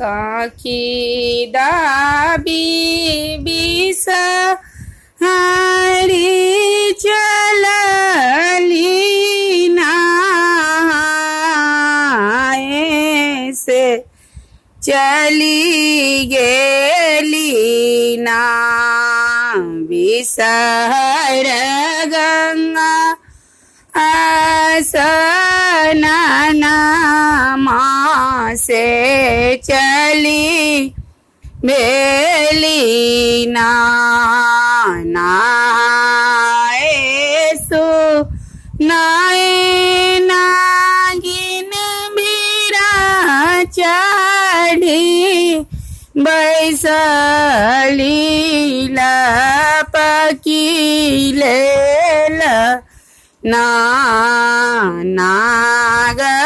કાકી દાબી બીસ હારી ચલલી ના એસે ચલી ગેલી ના વિસર ગંગા आसना मासे चली बेली नाएसु नाए नागिन बीरा चढ़ी बैसली लपकी ले ना नाग